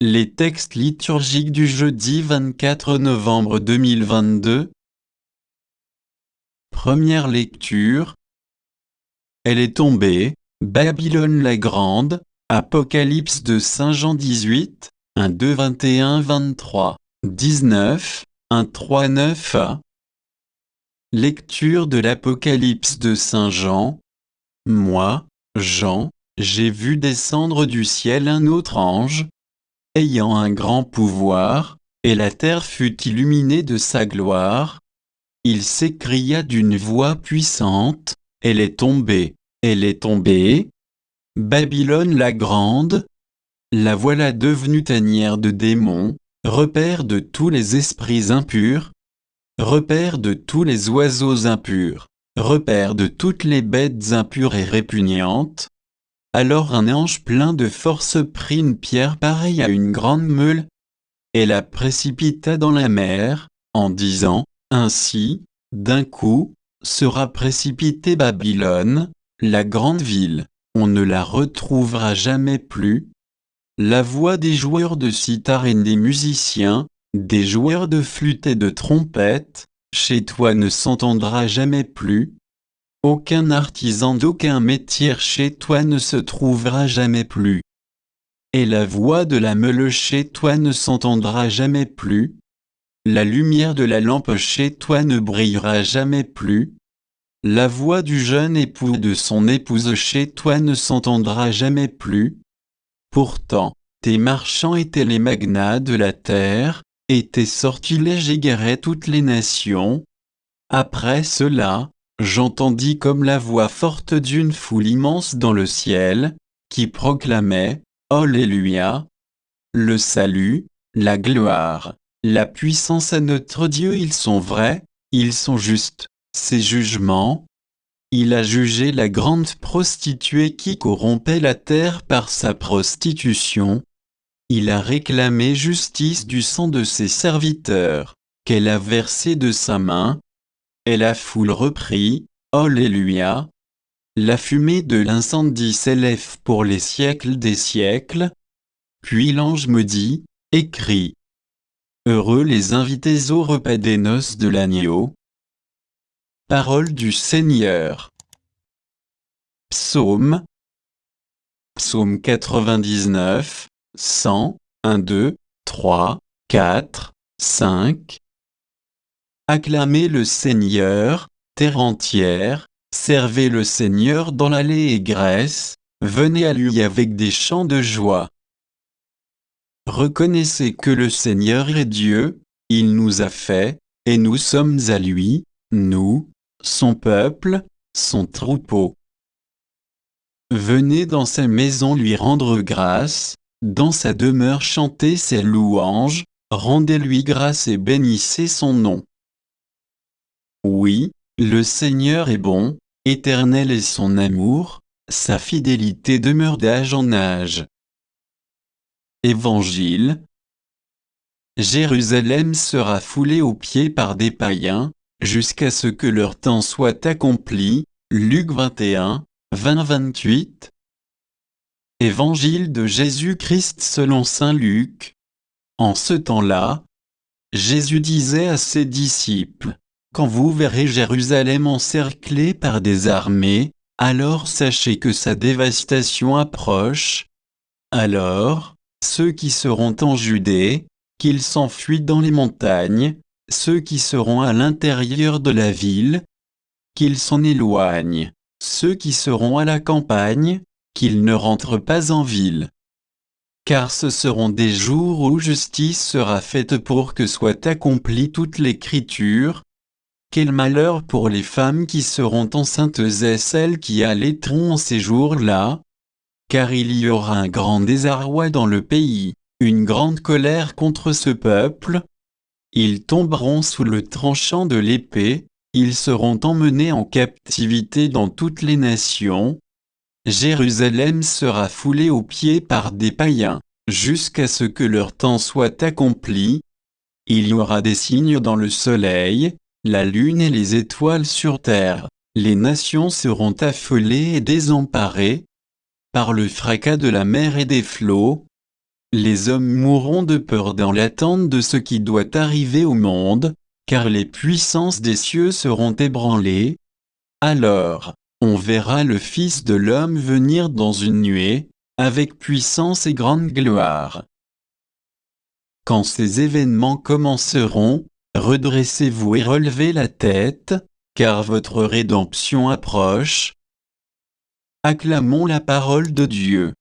Les textes liturgiques du jeudi 24 novembre 2022. Première lecture. Elle est tombée, Babylone la grande, Apocalypse de Saint Jean 18, 1, 2, 21, 23, 19, 1, 3, 9a. Lecture de l'Apocalypse de Saint Jean. Moi, Jean, j'ai vu descendre du ciel un autre ange, ayant un grand pouvoir, et la terre fut illuminée de sa gloire. Il s'écria d'une voix puissante, « Elle est tombée, elle est tombée, Babylone la grande, la voilà devenue tanière de démons, repère de tous les esprits impurs, repère de tous les oiseaux impurs, repère de toutes les bêtes impures et répugnantes. » Alors un ange plein de force prit une pierre pareille à une grande meule, et la précipita dans la mer, en disant, « Ainsi, d'un coup, sera précipitée Babylone, la grande ville, on ne la retrouvera jamais plus. » La voix des joueurs de cithare et des musiciens, des joueurs de flûte et de trompette, chez toi ne s'entendra jamais plus. Aucun artisan d'aucun métier chez toi ne se trouvera jamais plus. Et la voix de la meule chez toi ne s'entendra jamais plus. La lumière de la lampe chez toi ne brillera jamais plus. La voix du jeune époux de son épouse chez toi ne s'entendra jamais plus. Pourtant, tes marchands étaient les magnats de la terre, et tes sortilèges égaraient toutes les nations. Après cela, j'entendis comme la voix forte d'une foule immense dans le ciel, qui proclamait, « Alléluia! Le salut, la gloire, la puissance à notre Dieu, ils sont vrais, ils sont justes, ses jugements. Il a jugé la grande prostituée qui corrompait la terre par sa prostitution. Il a réclamé justice du sang de ses serviteurs, qu'elle a versé de sa main. » Et la foule reprit, « Alléluia! La fumée de l'incendie s'élève pour les siècles des siècles. » Puis l'ange me dit, « Écris. Heureux les invités au repas des noces de l'agneau. » Parole du Seigneur. Psaume. Psaume 99, 100, 1, 2, 3, 4, 5. Acclamez le Seigneur, terre entière, servez le Seigneur dans l'allégresse, venez à lui avec des chants de joie. Reconnaissez que le Seigneur est Dieu, il nous a fait, et nous sommes à lui, nous, son peuple, son troupeau. Venez dans sa maison lui rendre grâce, dans sa demeure chanter ses louanges, rendez-lui grâce et bénissez son nom. Oui, le Seigneur est bon, éternel est son amour, sa fidélité demeure d'âge en âge. Évangile. Jérusalem sera foulée aux pieds par des païens, jusqu'à ce que leur temps soit accompli. Luc 21, 20-28. Évangile de Jésus-Christ selon saint Luc. En ce temps-là, Jésus disait à ses disciples, « Quand vous verrez Jérusalem encerclée par des armées, alors sachez que sa dévastation approche. Alors, ceux qui seront en Judée, qu'ils s'enfuient dans les montagnes, ceux qui seront à l'intérieur de la ville, qu'ils s'en éloignent, ceux qui seront à la campagne, qu'ils ne rentrent pas en ville. Car ce seront des jours où justice sera faite pour que soit accomplie toute l'écriture. Quel malheur pour les femmes qui seront enceintes et celles qui allaiteront en ces jours-là! Car il y aura un grand désarroi dans le pays, une grande colère contre ce peuple. Ils tomberont sous le tranchant de l'épée, ils seront emmenés en captivité dans toutes les nations. Jérusalem sera foulée aux pieds par des païens, jusqu'à ce que leur temps soit accompli. Il y aura des signes dans le soleil, la lune et les étoiles sur terre. Les nations seront affolées et désemparées par le fracas de la mer et des flots. Les hommes mourront de peur dans l'attente de ce qui doit arriver au monde, car les puissances des cieux seront ébranlées. Alors, on verra le Fils de l'homme venir dans une nuée, avec puissance et grande gloire. Quand ces événements commenceront, redressez-vous et relevez la tête, car votre rédemption approche. Acclamons la parole de Dieu.